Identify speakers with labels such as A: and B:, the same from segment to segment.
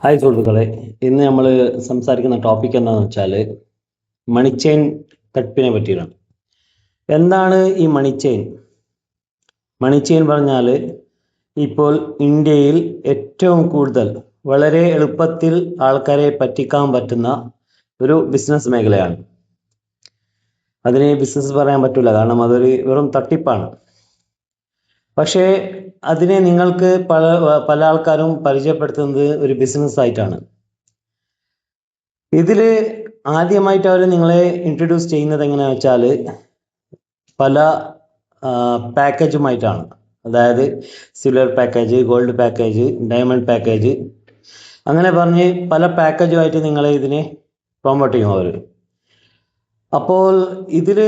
A: Hi സുഹൃത്തുക്കളെ, ഇന്ന് നമ്മൾ സംസാരിക്കുന്ന ടോപ്പിക് എന്താണെന്ന് വെച്ചാൽ മണി ചെയിൻ തട്ടിപ്പിനെ പറ്റിയാണ്. എന്താണ് ഈ മണി ചെയിൻ? മണി ചെയിൻ പറഞ്ഞാൽ ഇപ്പോൾ ഇന്ത്യയിൽ ഏറ്റവും കൂടുതൽ വളരെ എളുപ്പത്തിൽ ആൾക്കാരെ പറ്റിക്കാൻ പറ്റുന്ന ഒരു ബിസിനസ് മേഖലയാണ്. അതിനെ ബിസിനസ് പറയാൻ പറ്റില്ല, കാരണം അതൊരു വെറും തട്ടിപ്പാണ്. പക്ഷേ അതിനെ നിങ്ങൾക്ക് പല ആൾക്കാരും പരിചയപ്പെടുത്തുന്നത് ഒരു ബിസിനസ് ആയിട്ടാണ്. ഇതിൽ ആദ്യമായിട്ട് അവർ നിങ്ങളെ ഇൻട്രൊഡ്യൂസ് ചെയ്യുന്നത് എങ്ങനെയാണെന്ന് വെച്ചാൽ പല പാക്കേജുമായിട്ടാണ്. അതായത് silver package, gold package, diamond package, അങ്ങനെ പറഞ്ഞ് പല പാക്കേജുമായിട്ട് നിങ്ങളെ ഇതിനെ പ്രൊമോട്ട് ചെയ്യും അവർ. അപ്പോൾ ഇതിൽ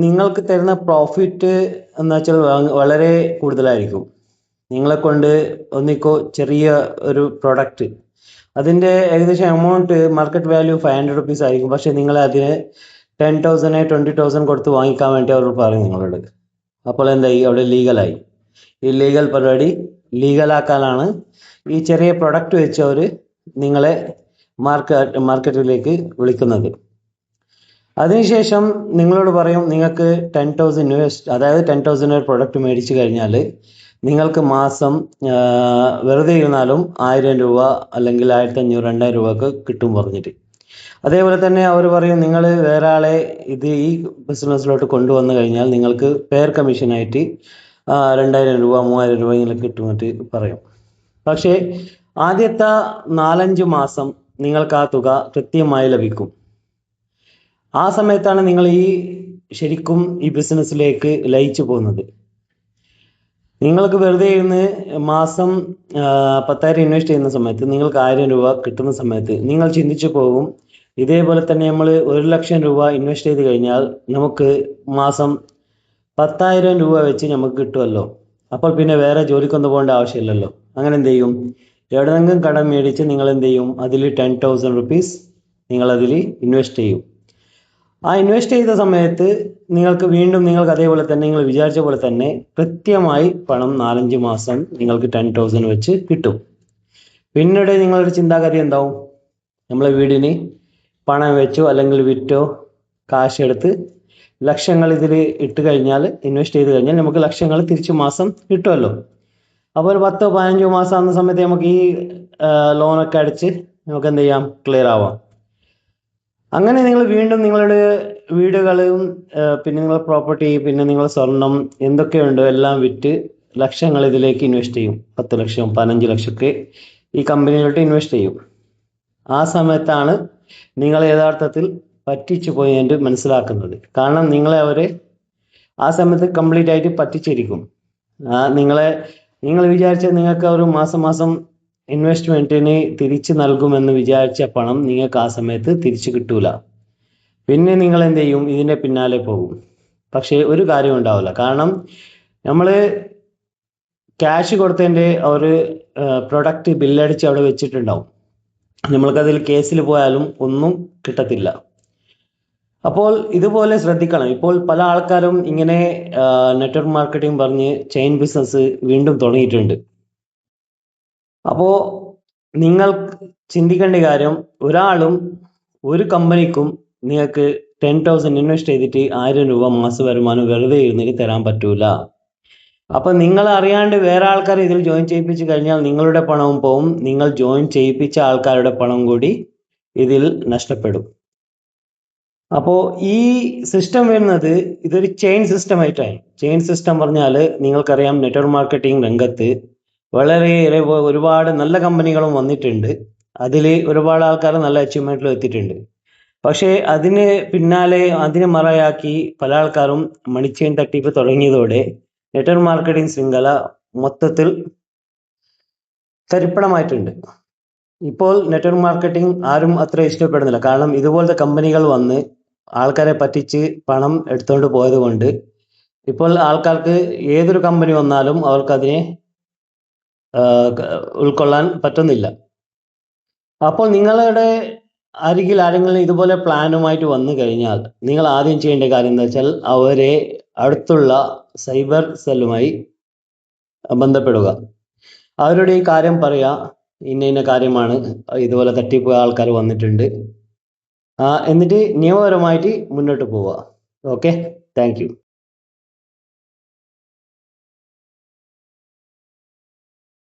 A: നിങ്ങൾക്ക് തരുന്ന പ്രോഫിറ്റ് എന്ന് വെച്ചാൽ വളരെ കൂടുതലായിരിക്കും. നിങ്ങളെ കൊണ്ട് ഒന്നിക്കോ ചെറിയ ഒരു പ്രൊഡക്റ്റ്, അതിൻ്റെ ഏകദേശം എമൗണ്ട് മാർക്കറ്റ് വാല്യൂ 500 റുപ്പീസ് ആയിരിക്കും. പക്ഷേ നിങ്ങൾ അതിന് 10,000 20,000 കൊടുത്ത് വാങ്ങിക്കാൻ വേണ്ടി അവർ പറയും നിങ്ങളോട്. അപ്പോൾ എന്തായി? അവിടെ ലീഗലായി. ഈ ലീഗൽ പരിപാടി ലീഗലാക്കാനാണ് ഈ ചെറിയ പ്രൊഡക്റ്റ് വെച്ച് അവർ നിങ്ങളെ മാർക്കറ്റിലേക്ക് വിളിക്കുന്നത്. അതിനുശേഷം നിങ്ങളോട് പറയും നിങ്ങൾക്ക് 10,000 ഇൻവെസ്റ്റ്, അതായത് 10,000 ഒരു പ്രൊഡക്റ്റ് മേടിച്ചു കഴിഞ്ഞാൽ നിങ്ങൾക്ക് മാസം വെറുതെ ഇരുന്നാലും 1000 രൂപ അല്ലെങ്കിൽ 1500 2000 രൂപക്ക് കിട്ടും പറഞ്ഞിട്ട്. അതേപോലെ തന്നെ അവർ പറയും നിങ്ങൾ വേറെ ആളെ ഈ ബിസിനസ്സിലോട്ട് കൊണ്ടുവന്നു കഴിഞ്ഞാൽ നിങ്ങൾക്ക് പെയർ കമ്മീഷനായിട്ട് 2000 രൂപ 3000 രൂപ ഇങ്ങനെ കിട്ടുമെന്നിട്ട് പറയും. പക്ഷേ ആദ്യത്തെ 4-5 മാസം നിങ്ങൾക്ക് ആ തുക കൃത്യമായി ലഭിക്കും. ആ സമയത്താണ് നിങ്ങൾ ശരിക്കും ഈ ബിസിനസ്സിലേക്ക് ലയിച്ചു പോകുന്നത്. നിങ്ങൾക്ക് വെറുതെ ഇരുന്ന് മാസം 10,000 ഇൻവെസ്റ്റ് ചെയ്യുന്ന സമയത്ത് നിങ്ങൾക്ക് 1000 രൂപ കിട്ടുന്ന സമയത്ത് നിങ്ങൾ ചിന്തിച്ചു പോകും, ഇതേപോലെ തന്നെ നമ്മൾ 1,00,000 രൂപ ഇൻവെസ്റ്റ് ചെയ്ത് കഴിഞ്ഞാൽ നമുക്ക് മാസം 10,000 രൂപ വെച്ച് നമുക്ക് കിട്ടുമല്ലോ. അപ്പോൾ പിന്നെ വേറെ ജോലിക്കൊന്നും പോകേണ്ട ആവശ്യമില്ലല്ലോ. അങ്ങനെ എന്ത് ചെയ്യും? എവിടെയെങ്കിലും കടം മേടിച്ച് നിങ്ങൾ എന്ത് ചെയ്യും? അതിൽ 10,000 റുപ്പീസ് നിങ്ങൾ അതിൽ ഇൻവെസ്റ്റ് ചെയ്യും. ആ ഇൻവെസ്റ്റ് ചെയ്ത സമയത്ത് നിങ്ങൾക്ക് അതേപോലെ തന്നെ നിങ്ങൾ വിചാരിച്ച പോലെ തന്നെ കൃത്യമായി പണം 4-5 മാസം നിങ്ങൾക്ക് 10,000 വെച്ച് കിട്ടും. പിന്നീട് നിങ്ങളുടെ ചിന്താഗതി എന്താവും? നമ്മളെ വീടിന് പണം വെച്ചോ അല്ലെങ്കിൽ വിറ്റോ കാശ് എടുത്ത് ലക്ഷങ്ങൾ ഇതിൽ ഇട്ട് കഴിഞ്ഞാൽ, ഇൻവെസ്റ്റ് ചെയ്ത് കഴിഞ്ഞാൽ നമുക്ക് ലക്ഷങ്ങൾ തിരിച്ച് മാസം കിട്ടുമല്ലോ. അപ്പോൾ ഒരു 10-15 മാസം ആകുന്ന സമയത്ത് നമുക്ക് ഈ ലോണൊക്കെ അടിച്ച് നമുക്ക് എന്ത് ചെയ്യാം? ക്ലിയർ ആവാം. അങ്ങനെ നിങ്ങൾ വീണ്ടും നിങ്ങളുടെ വീടുകളും പിന്നെ നിങ്ങളുടെ പ്രോപ്പർട്ടി, പിന്നെ നിങ്ങളുടെ സ്വർണം എന്തൊക്കെയുണ്ടോ എല്ലാം വിറ്റ് ലക്ഷങ്ങൾ ഇതിലേക്ക് ഇൻവെസ്റ്റ് ചെയ്യും. 10 ലക്ഷം 15 ലക്ഷമൊക്കെ ഈ കമ്പനിയിലോട്ട് ഇൻവെസ്റ്റ് ചെയ്യും. ആ സമയത്താണ് നിങ്ങൾ യഥാർത്ഥത്തിൽ പറ്റിച്ചു പോയിട്ട് മനസ്സിലാക്കുന്നത്. കാരണം നിങ്ങളെ അവർ ആ സമയത്ത് കംപ്ലീറ്റ് ആയിട്ട് പറ്റിച്ചിരിക്കും. നിങ്ങൾ വിചാരിച്ചത് നിങ്ങൾക്ക് ഒരു മാസം ഇൻവെസ്റ്റ്മെന്റിന് തിരിച്ചു നൽകുമെന്ന് വിചാരിച്ച പണം നിങ്ങൾക്ക് ആ സമയത്ത് തിരിച്ചു കിട്ടൂല. പിന്നെ നിങ്ങൾ എന്ത് ചെയ്യും? ഇതിന്റെ പിന്നാലെ പോകും. പക്ഷേ ഒരു കാര്യം ഉണ്ടാവില്ല. കാരണം നമ്മൾ ക്യാഷ് കൊടുത്തതിൻ്റെ ഒരു പ്രൊഡക്റ്റ് ബില്ലടിച്ച് അവിടെ വെച്ചിട്ടുണ്ടാവും. നമ്മൾക്കതിൽ കേസിൽ പോയാലും ഒന്നും കിട്ടത്തില്ല. അപ്പോൾ ഇതുപോലെ ശ്രദ്ധിക്കണം. ഇപ്പോൾ പല ആൾക്കാരും ഇങ്ങനെ നെറ്റ്വർക്ക് മാർക്കറ്റിംഗ് പറഞ്ഞ് ചെയിൻ ബിസിനസ് വീണ്ടും തുടങ്ങിയിട്ടുണ്ട്. അപ്പോൾ നിങ്ങൾ ചിന്തിക്കേണ്ട കാര്യം, ഒരാളും ഒരു കമ്പനിക്കും നിങ്ങൾക്ക് 10,000 ഇൻവെസ്റ്റ് ചെയ്തിട്ട് 1000 രൂപ മാസ വരുമാനം വെറുതെ ഇരുന്നിട്ട് തരാൻ പറ്റൂല. അപ്പൊ നിങ്ങൾ അറിയാണ്ട് വേറെ ആൾക്കാർ ഇതിൽ ജോയിൻ ചെയ്യിപ്പിച്ചു കഴിഞ്ഞാൽ നിങ്ങളുടെ പണവും പോവും, നിങ്ങൾ ജോയിൻ ചെയ്യിപ്പിച്ച ആൾക്കാരുടെ പണം കൂടി ഇതിൽ നഷ്ടപ്പെടും. അപ്പോൾ ഈ സിസ്റ്റം വരുന്നത് ഇതൊരു ചെയിൻ സിസ്റ്റം ആയിട്ടാണ്. ചെയിൻ സിസ്റ്റം പറഞ്ഞാൽ നിങ്ങൾക്കറിയാം, നെറ്റ്വർക്ക് മാർക്കറ്റിംഗ് രംഗത്ത് വളരെയേറെ ഒരുപാട് നല്ല കമ്പനികളും വന്നിട്ടുണ്ട്. അതിൽ ഒരുപാട് ആൾക്കാർ നല്ല അച്ചീവ്മെന്റിലും എത്തിയിട്ടുണ്ട്. പക്ഷേ അതിനെ മറയാക്കി പല ആൾക്കാരും മണി ചെയിൻ തട്ടിപ്പ് തുടങ്ങിയതോടെ നെറ്റ്വർക്ക് മാർക്കറ്റിംഗ് ശൃംഖല മൊത്തത്തിൽ തരിപ്പണമായിട്ടുണ്ട്. ഇപ്പോൾ നെറ്റ്വർക്ക് മാർക്കറ്റിംഗ് ആരും അത്ര ഇഷ്ടപ്പെടുന്നില്ല. കാരണം ഇതുപോലത്തെ കമ്പനികൾ വന്ന് ആൾക്കാരെ പറ്റിച്ച് പണം എടുത്തുകൊണ്ട് പോയത് കൊണ്ട് ഇപ്പോൾ ആൾക്കാർക്ക് ഏതൊരു കമ്പനി വന്നാലും അവർക്കതിനെ ഉൾക്കൊള്ളാൻ പറ്റുന്നില്ല. അപ്പോൾ നിങ്ങളുടെ അരികിൽ ആരെങ്കിലും ഇതുപോലെ പ്ലാനുമായിട്ട് വന്നു കഴിഞ്ഞാൽ നിങ്ങൾ ആദ്യം ചെയ്യേണ്ട കാര്യം എന്താ വെച്ചാൽ അവരെ അടുത്തുള്ള സൈബർ സെല്ലുമായി ബന്ധപ്പെടുക. അവരുടെ ഈ കാര്യം പറയുക, ഇന്ന ഇന്ന കാര്യമാണ്, ഇതുപോലെ തട്ടിപ്പ് ആൾക്കാർ വന്നിട്ടുണ്ട്, എന്നിട്ട് നിയമപരമായിട്ട് മുന്നോട്ട് പോവുക. Okay, thank you.